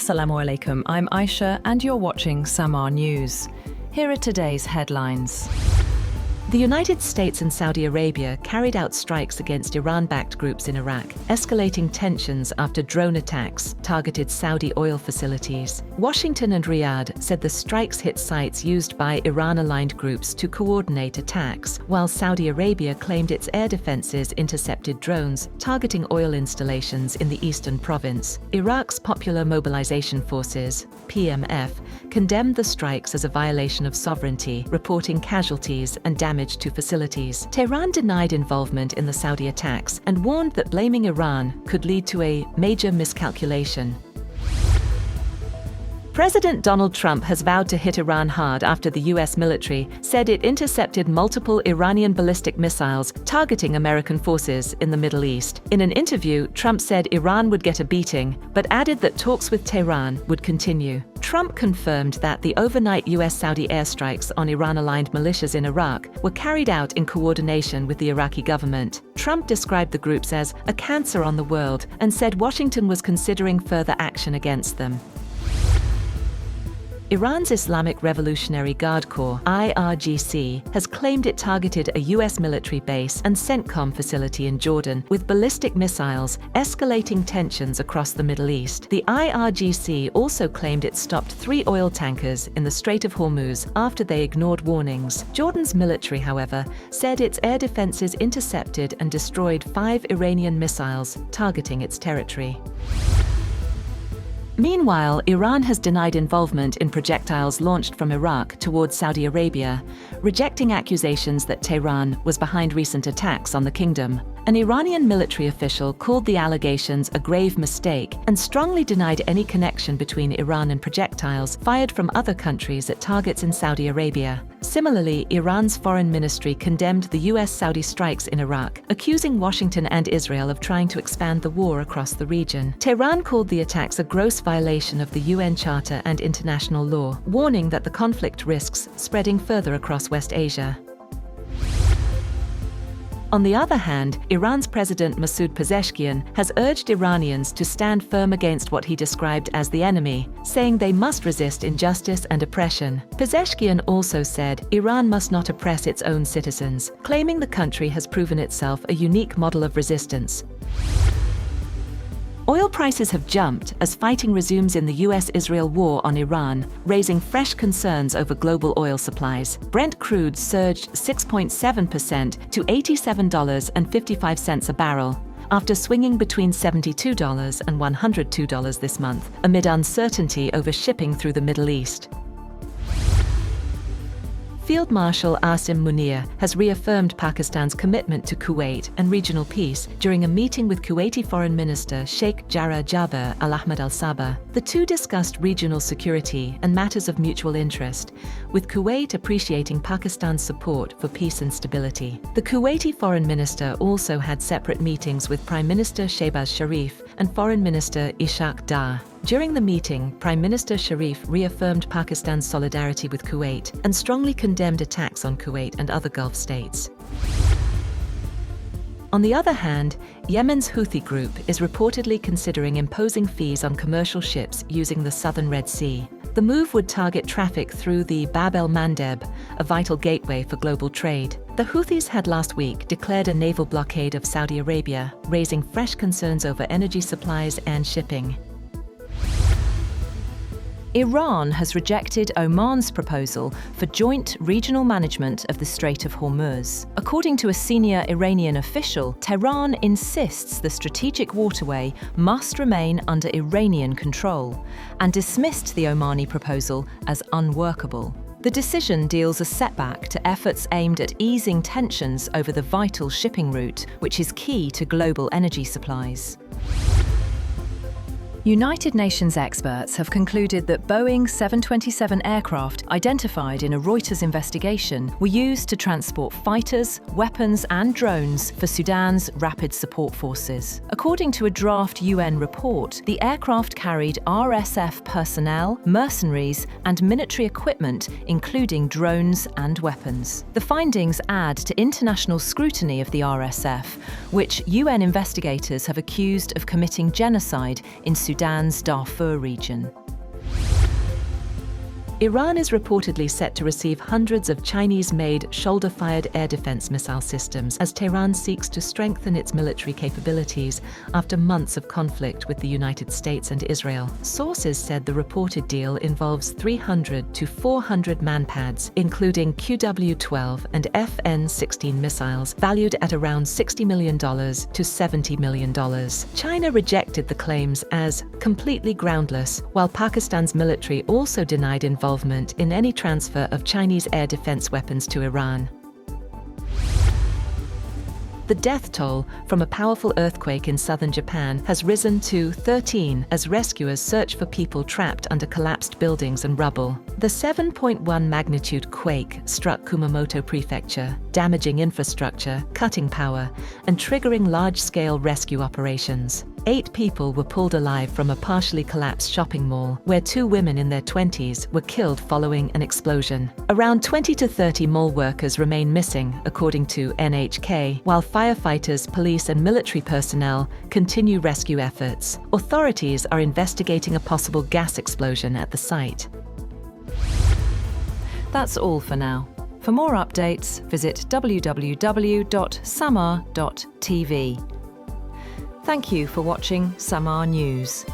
Assalamu alaikum, I'm Aisha and you're watching Samaa News. Here are today's headlines. The United States and Saudi Arabia carried out strikes against Iran-backed groups in Iraq, escalating tensions after drone attacks targeted Saudi oil facilities. Washington and Riyadh said the strikes hit sites used by Iran-aligned groups to coordinate attacks, while Saudi Arabia claimed its air defenses intercepted drones targeting oil installations in the eastern province. Iraq's Popular Mobilization Forces, PMF, condemned the strikes as a violation of sovereignty, reporting casualties and damage to facilities. Tehran denied involvement in the Saudi attacks and warned that blaming Iran could lead to a major miscalculation. President Donald Trump has vowed to hit Iran hard after the U.S. military said it intercepted multiple Iranian ballistic missiles targeting American forces in the Middle East. In an interview, Trump said Iran would get a beating, but added that talks with Tehran would continue. Trump confirmed that the overnight U.S.-Saudi airstrikes on Iran-aligned militias in Iraq were carried out in coordination with the Iraqi government. Trump described the groups as a cancer on the world and said Washington was considering further action against them. Iran's Islamic Revolutionary Guard Corps, IRGC, has claimed it targeted a U.S. military base and CENTCOM facility in Jordan with ballistic missiles, escalating tensions across the Middle East. The IRGC also claimed it stopped 3 oil tankers in the Strait of Hormuz after they ignored warnings. Jordan's military, however, said its air defenses intercepted and destroyed 5 Iranian missiles targeting its territory. Meanwhile, Iran has denied involvement in projectiles launched from Iraq towards Saudi Arabia, rejecting accusations that Tehran was behind recent attacks on the kingdom. An Iranian military official called the allegations a grave mistake and strongly denied any connection between Iran and projectiles fired from other countries at targets in Saudi Arabia. Similarly, Iran's foreign ministry condemned the US-Saudi strikes in Iraq, accusing Washington and Israel of trying to expand the war across the region. Tehran called the attacks a gross violation of the UN Charter and international law, warning that the conflict risks spreading further across West Asia. On the other hand, Iran's President Masoud Pezeshkian has urged Iranians to stand firm against what he described as the enemy, saying they must resist injustice and oppression. Pezeshkian also said Iran must not oppress its own citizens, claiming the country has proven itself a unique model of resistance. Oil prices have jumped as fighting resumes in the US-Israel war on Iran, raising fresh concerns over global oil supplies. Brent crude surged 6.7% to $87.55 a barrel, after swinging between $72 and $102 this month, amid uncertainty over shipping through the Middle East. Field Marshal Asim Munir has reaffirmed Pakistan's commitment to Kuwait and regional peace during a meeting with Kuwaiti Foreign Minister Sheikh Jarrah Jaber Al Ahmed Al Sabah. The two discussed regional security and matters of mutual interest, with Kuwait appreciating Pakistan's support for peace and stability. The Kuwaiti Foreign Minister also had separate meetings with Prime Minister Shehbaz Sharif and Foreign Minister Ishaq Dar. During the meeting, Prime Minister Sharif reaffirmed Pakistan's solidarity with Kuwait and strongly condemned attacks on Kuwait and other Gulf states. On the other hand, Yemen's Houthi group is reportedly considering imposing fees on commercial ships using the southern Red Sea. The move would target traffic through the Bab el-Mandeb, a vital gateway for global trade. The Houthis had last week declared a naval blockade of Saudi Arabia, raising fresh concerns over energy supplies and shipping. Iran has rejected Oman's proposal for joint regional management of the Strait of Hormuz. According to a senior Iranian official, Tehran insists the strategic waterway must remain under Iranian control and dismissed the Omani proposal as unworkable. The decision deals a setback to efforts aimed at easing tensions over the vital shipping route, which is key to global energy supplies. United Nations experts have concluded that Boeing 727 aircraft identified in a Reuters investigation were used to transport fighters, weapons and drones for Sudan's Rapid Support Forces. According to a draft UN report, the aircraft carried RSF personnel, mercenaries and military equipment, including drones and weapons. The findings add to international scrutiny of the RSF, which UN investigators have accused of committing genocide in Sudan's Darfur region. Iran is reportedly set to receive hundreds of Chinese-made shoulder-fired air defense missile systems as Tehran seeks to strengthen its military capabilities after months of conflict with the United States and Israel. Sources said the reported deal involves 300 to 400 manpads, including QW-12 and FN-16 missiles, valued at around $60 million to $70 million. China rejected the claims as completely groundless, while Pakistan's military also denied involvement in any transfer of Chinese air defense weapons to Iran. The death toll from a powerful earthquake in southern Japan has risen to 13 as rescuers search for people trapped under collapsed buildings and rubble. The 7.1 magnitude quake struck Kumamoto Prefecture, damaging infrastructure, cutting power, and triggering large-scale rescue operations. 8 people were pulled alive from a partially collapsed shopping mall, where 2 women in their 20s were killed following an explosion. Around 20 to 30 mall workers remain missing, according to NHK, while firefighters, police, and military personnel continue rescue efforts. Authorities are investigating a possible gas explosion at the site. That's all for now. For more updates, visit www.samaa.tv. Thank you for watching Samaa News.